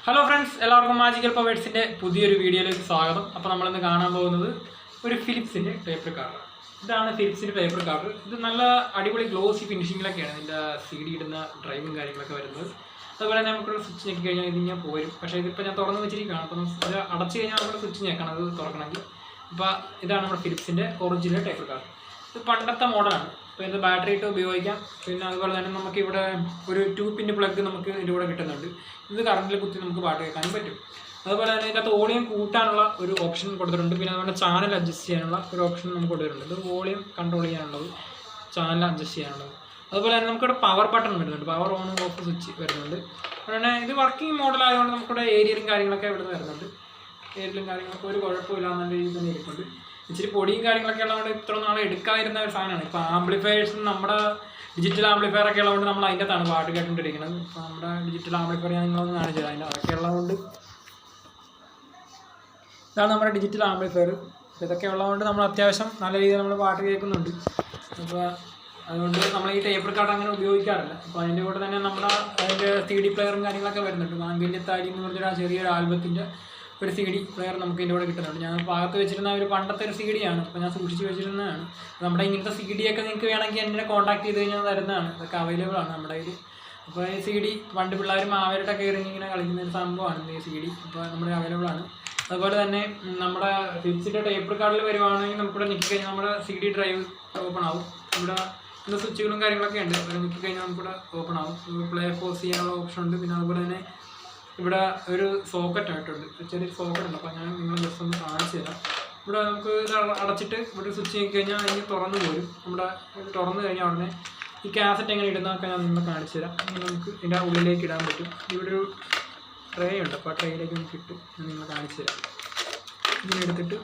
Hello friends, എല്ലാവർക്കും magical പവേഴ്സിൻ്റെ പുതിയൊരു വീഡിയോയിലേക്ക് സ്വാഗതം. അപ്പോൾ നമ്മളിന്ന് കാണാൻ പോകുന്നത് ഒരു ഫിലിപ്സിൻ്റെ ടേപ്പ് റിക്കാർഡർ. ഇതാണ് ഫിലിപ്സിൻ്റെ ടേപ്പ് റിക്കാർഡർ. ഇത് നല്ല അടിപൊളി ഗ്ലോസി ഫിനിഷിങ്ങിലൊക്കെയാണ് ഇതിൻ്റെ CD ഇടുന്ന ഡ്രൈവും കാര്യങ്ങളൊക്കെ വരുന്നത്. അതുപോലെ തന്നെ നമുക്കൊരു സ്വിച്ച് ഞെക്കി കഴിഞ്ഞാൽ ഇതിങ്ങനെ പോരും. പക്ഷേ ഇതിപ്പോൾ ഞാൻ തുറന്ന് വെച്ചിരിക്കുകയാണ്. അപ്പം അത് അടച്ചു കഴിഞ്ഞാൽ നമ്മൾ സ്വിച്ച് ഞെക്കണം, അത് തുറക്കണമെങ്കിൽ. ഇപ്പോൾ ഇതാണ് നമ്മുടെ ഫിലിപ്സിൻ്റെ ഒറിജിനൽ ടേപ്പ് റിക്കാർഡർ. ഇത് പണ്ടത്തെ മോഡലാണ്. അപ്പോൾ ഇത് ബാറ്ററി ഇട്ട് ഉപയോഗിക്കാം. പിന്നെ അതുപോലെ തന്നെ നമുക്കിവിടെ ഒരു 2 പിൻ പ്ലഗ് നമുക്ക് ഇതിൻ്റെ കൂടെ കിട്ടുന്നുണ്ട്. ഇത് കറണ്ടിൽ കുത്തി നമുക്ക് പാട്ട് കേൾക്കാനും പറ്റും. അതുപോലെ തന്നെ ഇതിനകത്ത് വോളിയം കൂട്ടാനുള്ള ഒരു ഓപ്ഷൻ കൊടുത്തിട്ടുണ്ട്. പിന്നെ അതുപോലെ ചാനൽ അഡ്ജസ്റ്റ് ചെയ്യാനുള്ള ഒരു ഓപ്ഷൻ നമുക്ക് കൊടുത്തിട്ടുണ്ട്. ഇത് വോളിയം കൺട്രോൾ ചെയ്യാനുള്ളത്, ചാനൽ അഡ്ജസ്റ്റ് ചെയ്യാനുള്ളത്. അതുപോലെ തന്നെ നമുക്കിവിടെ പവർ ബട്ടൺ വരുന്നുണ്ട്, പവർ ഓൺ ഓഫ് സ്വിച്ച് വരുന്നുണ്ട്. അതുപോലെ ഇത് വർക്കിംഗ് മോഡലായതുകൊണ്ട് നമുക്കിവിടെ ഏരിയലും കാര്യങ്ങളൊക്കെ ഇവിടെ വരുന്നുണ്ട്. ഏരിയലും കാര്യങ്ങളൊക്കെ ഒരു കുഴപ്പമില്ല എന്നുള്ള രീതിയിൽ തന്നെ ഇരിക്കുന്നുണ്ട്. ഇച്ചിരി പൊടിയും കാര്യങ്ങളൊക്കെ ഉള്ളതുകൊണ്ട് ഇത്ര നാളെ എടുക്കാതിരുന്ന ഒരു സാധനമാണ്. ഇപ്പോൾ ആംപ്ലിഫയേഴ്സും നമ്മുടെ ഡിജിറ്റൽ ആംപ്ലിഫയർ ഒക്കെ ഉള്ളതുകൊണ്ട് നമ്മൾ അതിൻ്റെ അകത്താണ് പാട്ട് കേട്ടുകൊണ്ടിരിക്കുന്നത്. ഇപ്പോൾ നമ്മുടെ ഡിജിറ്റൽ ആംപ്ലിഫയർ ഞാൻ നിങ്ങളൊന്ന് കാണിച്ചത് അതിൻ്റെ അതൊക്കെ ഉള്ളതുകൊണ്ട് ഇതാണ് നമ്മുടെ ഡിജിറ്റൽ ആംപ്ലിഫയർ. ഇതൊക്കെ ഉള്ളതുകൊണ്ട് നമ്മൾ അത്യാവശ്യം നല്ല രീതിയിൽ നമ്മൾ പാട്ട് കേൾക്കുന്നുണ്ട്. അപ്പോൾ അതുകൊണ്ട് നമ്മൾ ഈ ടേപ്പ് റിക്കാർഡ് അങ്ങനെ ഉപയോഗിക്കാറില്ല. അപ്പോൾ അതിൻ്റെ കൂടെ തന്നെ നമ്മുടെ അതിൻ്റെ CD പ്ലെയറും കാര്യങ്ങളൊക്കെ വരുന്നുണ്ട്. മാംഗല്യത്താരി എന്ന് പറഞ്ഞൊരു ചെറിയൊരു ആൽബത്തിൻ്റെ ഒരു CD പ്ലെയർ നമുക്ക് ഇതിൻ്റെ കൂടെ കിട്ടുന്നുണ്ട്. ഞാൻ ഭാഗത്ത് വെച്ചിരുന്ന ഒരു പണ്ടത്തെ ഒരു CD ആണ്. അപ്പോൾ ഞാൻ സൂക്ഷിച്ച് വെച്ചിരുന്നതാണ്. നമ്മുടെ ഇങ്ങനത്തെ CD ഒക്കെ നിങ്ങൾക്ക് വേണമെങ്കിൽ എന്നെ കോൺടാക്ട് ചെയ്ത് കഴിഞ്ഞാൽ തരുന്നതാണ്. ഇതൊക്കെ അവൈലബിൾ ആണ് നമ്മുടെ കയ്യിൽ. അപ്പോൾ ഈ CD പണ്ട് പിള്ളേർ മാവേലിട്ടൊക്കെ ഇറങ്ങി ഇങ്ങനെ കളിക്കുന്ന ഒരു സംഭവമാണ് ഈ CD. അപ്പോൾ നമ്മുടെ അവൈലബിൾ ആണ്. അതുപോലെ തന്നെ നമ്മുടെ ഫിലിപ്സിൻ്റെ ടേപ്പ് റിക്കാർഡിൽ വരുവാണെങ്കിൽ നമുക്കിവിടെ ഞെക്കിക്കഴിഞ്ഞാൽ നമ്മുടെ CD ഡ്രൈവ് ഓപ്പൺ ആവും. ഇവിടെ ഇന്ന് സ്വിച്ചുകളും കാര്യങ്ങളൊക്കെ ഉണ്ട്. അവിടെ ഞെക്കിക്കഴിഞ്ഞാൽ നമുക്കിവിടെ ഓപ്പൺ ആവും. പ്ലേ പോസ് ചെയ്യാനുള്ള ഓപ്ഷൻ ഉണ്ട്. പിന്നെ അതുപോലെ തന്നെ ഇവിടെ ഒരു സോക്കറ്റ് ആയിട്ടുണ്ട്, ചെറിയൊരു സോക്കറ്റ് ഉണ്ട്. അപ്പോൾ ഞാൻ നിങ്ങൾ ജസ്റ്റ് ഒന്ന് കാണിച്ചു തരാം. ഇവിടെ നമുക്ക് ഇത് അടച്ചിട്ട് ഇവിടെ സ്വിച്ച് ചെയ്ത് കഴിഞ്ഞാൽ അതിന് തുറന്നു പോരും. നമ്മുടെ തുറന്നു കഴിഞ്ഞാൽ ഉടനെ ഈ കാസറ്റ് എങ്ങനെ ഇടുന്നതൊക്കെ ഞാൻ നിങ്ങളെ കാണിച്ചു തരാം. ഇങ്ങനെ നമുക്ക് ഇതിൻ്റെ ഉള്ളിലേക്ക് ഇടാൻ പറ്റും. ഇവിടെ ഒരു ട്രേ ഉണ്ട്, അപ്പോൾ ആ ട്രേയിലേക്ക് നമുക്ക് ഇട്ട് ഞാൻ നിങ്ങളെ കാണിച്ചു തരാം. ഇങ്ങനെ എടുത്തിട്ട്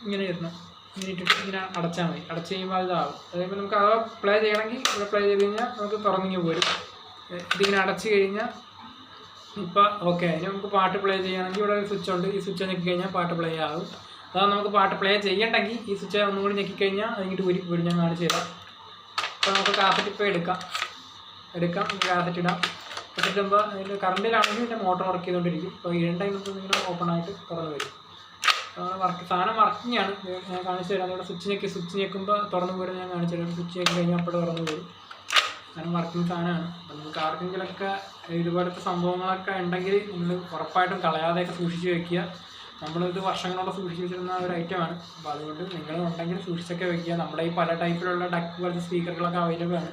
ഇങ്ങനെ ഇടണം. ഇങ്ങനെ ഇട്ടിട്ട് ഇങ്ങനെ അടച്ചാൽ മതി. അടച്ച് കഴിയുമ്പോൾ ഇതാവും. അതേപോലെ നമുക്ക് അത് പ്ലേ ചെയ്യണമെങ്കിൽ ഇവിടെ പ്ലേ ചെയ്ത് കഴിഞ്ഞാൽ നമുക്ക് തുറന്നിങ്ങ് പോരും. ഇതിങ്ങനെ അടച്ച് കഴിഞ്ഞാൽ ഇപ്പോൾ ഓക്കെ. അതിന് നമുക്ക് പാട്ട് പ്ലേ ചെയ്യണമെങ്കിൽ ഇവിടെ ഒരു സ്വിച്ച് ഉണ്ട്. ഈ സ്വിച്ച് ഞെക്കി കഴിഞ്ഞാൽ പാട്ട് പ്ലേ ആകും. അതാ നമുക്ക് പാട്ട് പ്ലേ ചെയ്യണമെങ്കിൽ ഈ സ്വിച്ച് ഒന്നും കൂടി ഞെക്കിക്കഴിഞ്ഞാൽ അതിങ്ങിട്ട് ഊരി പോരും. ഞാൻ കാണിച്ചു തരാം. അപ്പോൾ നമുക്ക് കാസറ്റ് ഇപ്പോൾ എടുക്കാം. കാസറ്റ് ഇടാം. കാസറ്റ് ഇടുമ്പോൾ അതിൻ്റെ കറണ്ടിലാണെങ്കിൽ ഇതിൻ്റെ മോട്ടർ വർക്ക് ചെയ്തുകൊണ്ടിരിക്കും. അപ്പോൾ ഇടേണ്ട നമുക്ക് ഇങ്ങനെ ഓപ്പൺ ആയിട്ട് തുറന്ന് വരും. സാധനം വർക്കിംഗ് ആണ്. ഞാൻ കാണിച്ചു തരാം. അതോടെ സ്വിച്ച് ഞെക്കുമ്പോൾ തുറന്നു പോരും. ഞാൻ കാണിച്ചു തരാം. സ്വിച്ച് ഞെക്കി കഴിഞ്ഞാൽ അപ്പോൾ തുറന്നു പോരും. സാധനം വർക്കിംഗ് സാധനമാണ്. അപ്പം നമുക്ക് ആർക്കെങ്കിലൊക്കെ ഇതുപോലത്തെ സംഭവങ്ങളൊക്കെ ഉണ്ടെങ്കിൽ നിങ്ങൾ ഉറപ്പായിട്ടും കളയാതെയൊക്കെ സൂക്ഷിച്ച് വെക്കുക. നമ്മളിത് വർഷങ്ങളോടെ സൂക്ഷിച്ച് വെച്ചിരുന്ന ഒരു ഐറ്റമാണ്. അപ്പോൾ അതുകൊണ്ട് നിങ്ങൾ ഉണ്ടെങ്കിൽ സൂക്ഷിച്ചൊക്കെ വെക്കുക. നമ്മുടെ ഈ പല ടൈപ്പിലുള്ള ഡക്ക് പോലത്തെ സ്പീക്കറുകളൊക്കെ അവൈലബിൾ ആണ്.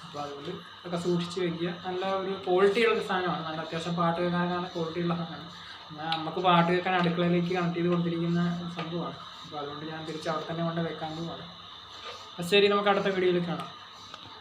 അപ്പോൾ അതുകൊണ്ട് ഒക്കെ സൂക്ഷിച്ച് വെക്കുക. നല്ല ഒരു ക്വാളിറ്റിയുള്ളൊരു സാധനമാണ്. നല്ല അത്യാവശ്യം പാട്ട് കേൾക്കാനൊക്കെ ക്വാളിറ്റിയുള്ള സാധനമാണ്. നമുക്ക് പാട്ട് കേൾക്കാൻ അടുക്കളയിലേക്ക് കണക്ട് ചെയ്ത് കൊടുത്തിരിക്കുന്ന സംഭവമാണ്. അപ്പോൾ അതുകൊണ്ട് ഞാൻ തിരിച്ച് അവിടെ തന്നെ കൊണ്ട് വെക്കാൻ പോവാണ്. ശരി, നമുക്ക് അടുത്ത വീഡിയോയിൽ കാണാം.